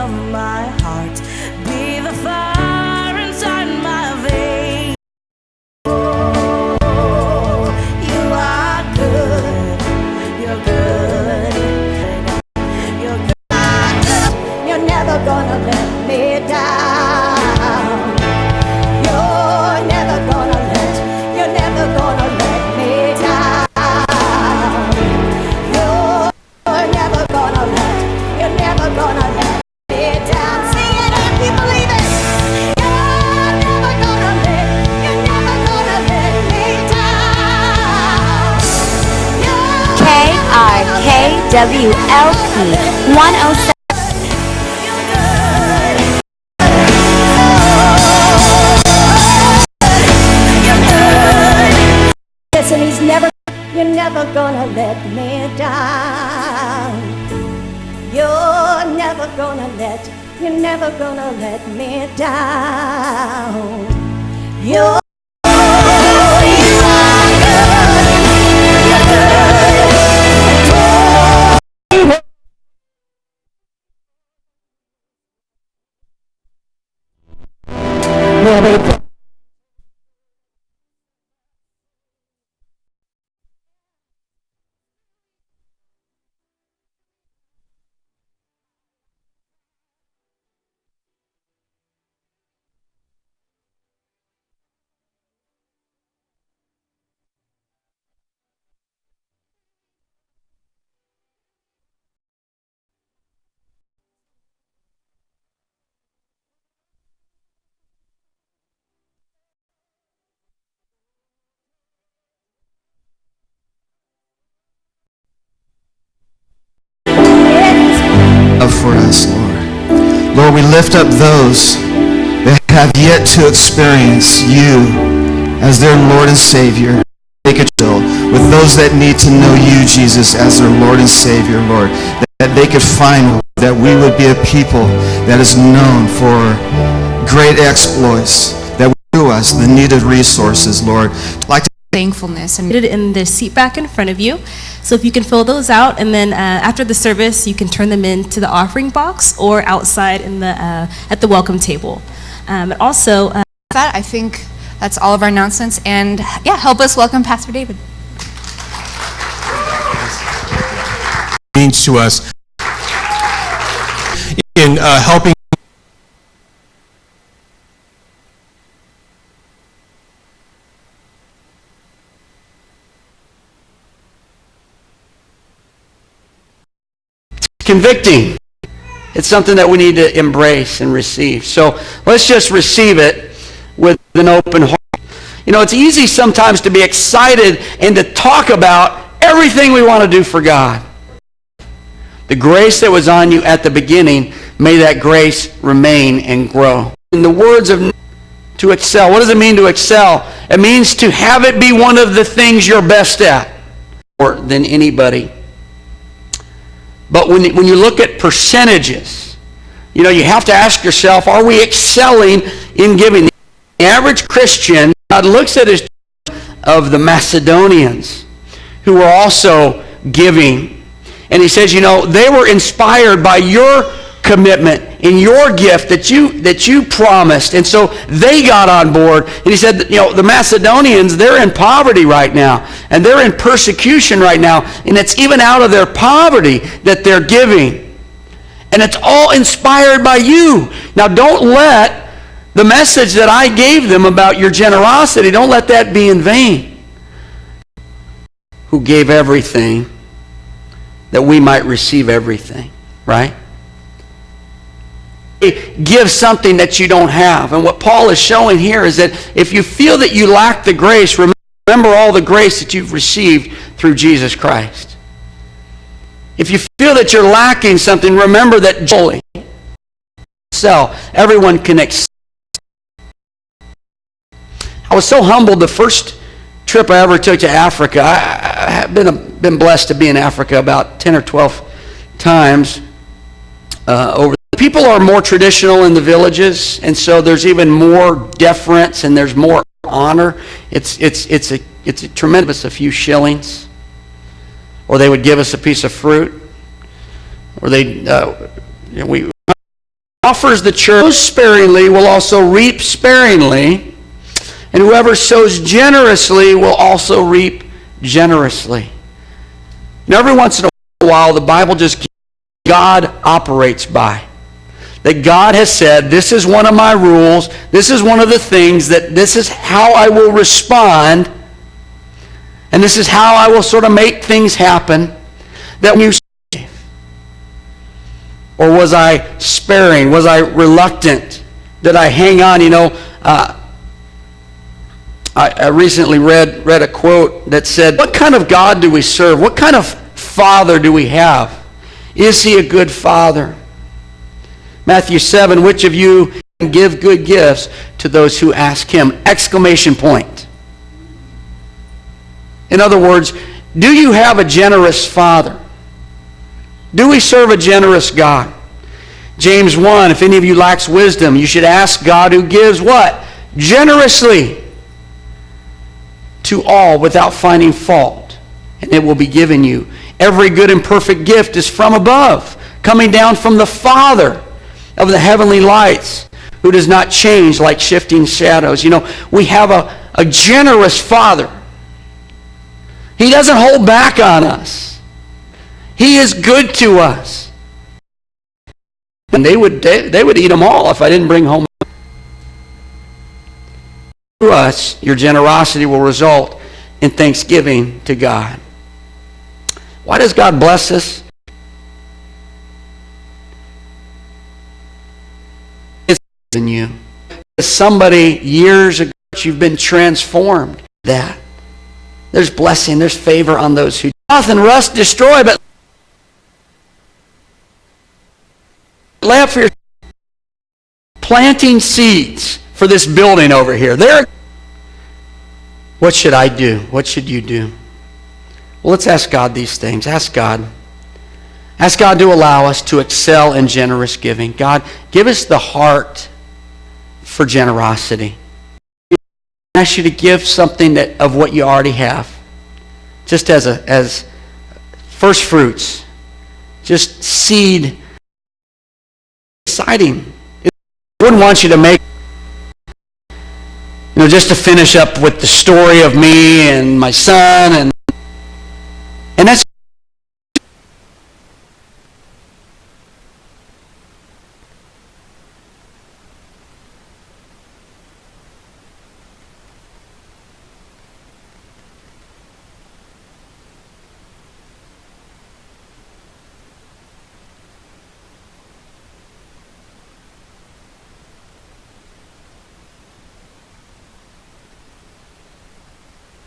of my heart, be the fire inside my veins. Oh, you are good, you're good, you're good. You're never gonna let me down. You're never gonna let me down. You're never gonna let me down. Sing it if you believe it. You're never gonna let me down. Krkw-Lp 107. Listen, you're never gonna let me down. You're never gonna let me down. You for us, Lord. Lord, we lift up those that have yet to experience you as their Lord and Savior. Make it chill with those that need to know you, Jesus, as their Lord and Savior, Lord. That they could find that we would be a people that is known for great exploits, that we do us the needed resources, Lord. Like thankfulness and in the seat back in front of you. So if you can fill those out, and then after the service, you can turn them into the offering box or outside in the at the welcome table. And also, that I think that's all of our announcements. And yeah, help us welcome Pastor David. Means to us in helping. Convicting. It's something that we need to embrace and receive. So let's just receive it with an open heart. You know, it's easy sometimes to be excited and to talk about everything we want to do for God. The grace that was on you at the beginning, may that grace remain and grow. In the words of to excel, what does it mean to excel? It means to have it be one of the things you're best at, more than anybody. But when you look at percentages, you know, you have to ask yourself, are we excelling in giving? The average Christian, God looks at his of the Macedonians who were also giving. And he says, you know, they were inspired by your commitment and your gift that you promised. And so they got on board. And he said, you know, the Macedonians, they're in poverty right now. And they're in persecution right now. And it's even out of their poverty that they're giving. And it's all inspired by you. Now don't let the message that I gave them about your generosity, don't let that be in vain. Who gave everything that we might receive everything, right? Give something that you don't have. And what Paul is showing here is that if you feel that you lack the grace, remember all the grace that you've received through Jesus Christ. If you feel that you're lacking something, remember that joy. So everyone can excel. I was so humbled the first trip I ever took to Africa. I have been blessed to be in Africa about 10 or 12 times over. People are more traditional in the villages, and so there's even more deference and there's more honor. It's a tremendous a few shillings, or they would give us a piece of fruit, or we offers the church sows sparingly will also reap sparingly, and whoever sows generously will also reap generously. Now, every once in a while, the Bible just gives God operates by. That God has said, this is one of my rules, this is one of the things, that this is how I will respond, and this is how I will sort of make things happen. That when you save, or was I sparing? Was I reluctant? Did I hang on? I recently read a quote that said, what kind of God do we serve? What kind of Father do we have? Is he a good Father? Matthew 7, which of you can give good gifts to those who ask him? Exclamation point. In other words, do you have a generous Father? Do we serve a generous God? James 1, if any of you lacks wisdom, you should ask God, who gives what? Generously to all without finding fault, and it will be given you. Every good and perfect gift is from above, coming down from the Father of the heavenly lights, who does not change like shifting shadows. We have a generous Father. He doesn't hold back on us. He is good to us. And they would eat them all if I didn't bring home. To us, your generosity will result in thanksgiving to God. Why does God bless us? It's in you. Somebody years ago, you've been transformed. That there's blessing, there's favor on those who moth and rust destroy, but lay up for your planting seeds for this building over here. What should I do? What should you do? Well, let's ask God these things. Ask God. Ask God to allow us to excel in generous giving. God, give us the heart for generosity. I ask you to give something of what you already have. Just as first fruits. Just seed. Exciting. I wouldn't want you to make, just to finish up with the story of me and my son, and that's